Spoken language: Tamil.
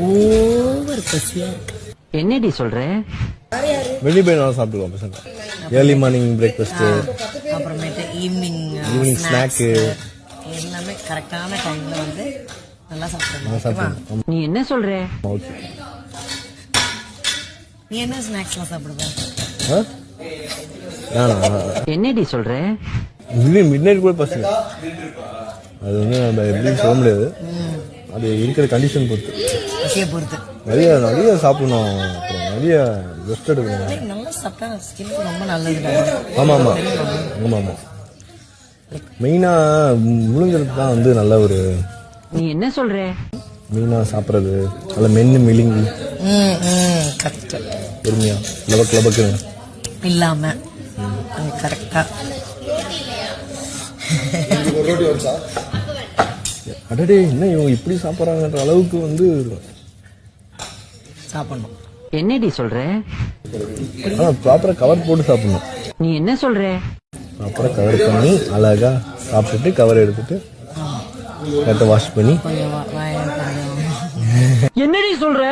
ஓவர் பசியா என்னடி சொல்ற? வெளியே போய் நல்லா சாப்பிடுவோம் பசங்க. ஏர்லி மார்னிங் பிரேக்ஃபாஸ்ட், அப்புறமேட்டு ஈவினிங் ஸ்நாக்கு எல்லாமே கரெக்டான டைம்ல வந்து நல்லா சாப்பிடுவோம். நீ என்ன சொல்ற? நீ என்ன ஸ்நாக்ஸ்லாம் சாப்பிடுவ? என்னடி சொல்ற? மிட் நைட் கூட பசங்க. அது வந்து நம்ம எப்படி சொல்ல முடியாது, அது இருக்கிற கண்டிஷன் பொறுத்து. நிறைய சாப்பிடணும், அப்புறம் நிறைய ரெஸ்ட் எடுக்கணும். நல்லா சாப்பிட்டா ஸ்கின்னுக்கு ரொம்ப நல்லது. ஆமா. மெயினா முழுங்கிறது தான் வந்து நல்ல ஒரு. நீ என்ன சொல்ற? மெயினா சாப்பிட்றது நல்ல மென்னு மிழுங்கி பொறுமையா லபக்கு இல்லாம கரெக்டா. அடடே என்ன இவங்க இப்படி சாப்பிட்றாங்கன்ற அளவுக்கு வந்து சாப்பிடணும். என்னடி சொல்ற? ப்ராப்பரா கவர் போட்டு சாப்பிடணும். நீ என்ன சொல்ற? ப்ராப்பரா கவர் பண்ணி அழகா சாப்பிட்டுட்டு கவர் எடுத்துட்டு கரெக்டா வாஷ் பண்ணி. என்னடி சொல்ற?